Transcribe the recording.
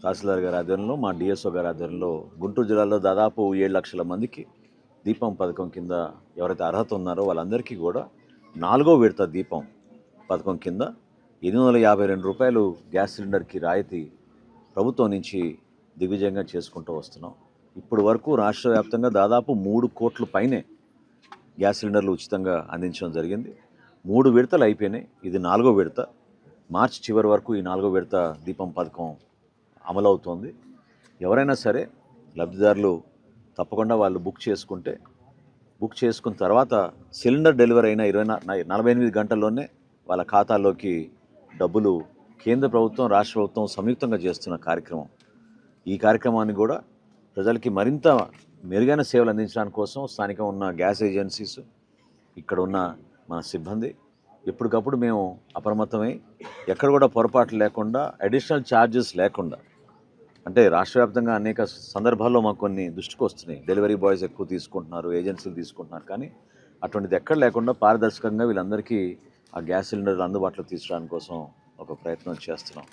తహసీల్దార్ గారి ఆధ్వర్యంలో మా డిఎస్ఓ గారి ఆధ్వర్యంలో గుంటూరు జిల్లాలో దాదాపు 7 లక్షల మందికి దీపం పథకం కింద ఎవరైతే అర్హత ఉన్నారో వాళ్ళందరికీ కూడా 4వ విడత దీపం పథకం కింద రూ. 852 గ్యాస్ సిలిండర్కి రాయితీ ప్రభుత్వం నుంచి దిగ్విజయంగా చేసుకుంటూ వస్తున్నాం. ఇప్పుడు వరకు రాష్ట్ర వ్యాప్తంగా దాదాపు 3 కోట్ల పైనే గ్యాస్ సిలిండర్లు ఉచితంగా అందించడం జరిగింది. 3 విడతలు అయిపోయినాయి. ఇది 4వ విడత. మార్చి చివరి వరకు ఈ 4వ విడత దీపం పథకం అమలవుతోంది. ఎవరైనా సరే లబ్ధిదారులు తప్పకుండా వాళ్ళు బుక్ చేసుకున్న తర్వాత సిలిండర్ డెలివరీ అయిన 48 గంటల్లోనే వాళ్ళ ఖాతాల్లోకి డబ్బులు కేంద్ర ప్రభుత్వం రాష్ట్ర ప్రభుత్వం సంయుక్తంగా చేస్తున్న కార్యక్రమం. ఈ కార్యక్రమాన్ని కూడా ప్రజలకి మరింత మెరుగైన సేవలు అందించడానికి కోసం స్థానికంగా ఉన్న గ్యాస్ ఏజెన్సీస్, ఇక్కడ ఉన్న మన సిబ్బంది ఎప్పటికప్పుడు మేము అప్రమత్తమై ఎక్కడ కూడా పొరపాట్లు లేకుండా అడిషనల్ ఛార్జెస్ లేకుండా, అంటే రాష్ట్ర వ్యాప్తంగా అనేక సందర్భాల్లో మాకు కొన్ని దృష్టికి వస్తున్నాయి. డెలివరీ బాయ్స్ ఎక్కువ తీసుకుంటున్నారు, ఏజెన్సీలు తీసుకుంటున్నారు. కానీ అటువంటిది ఎక్కడ లేకుండా పారదర్శకంగా వీళ్ళందరికీ ఆ గ్యాస్ సిలిండర్లు అందుబాటులో తీసుకురావడం కోసం ఒక ప్రయత్నం చేస్తున్నాం.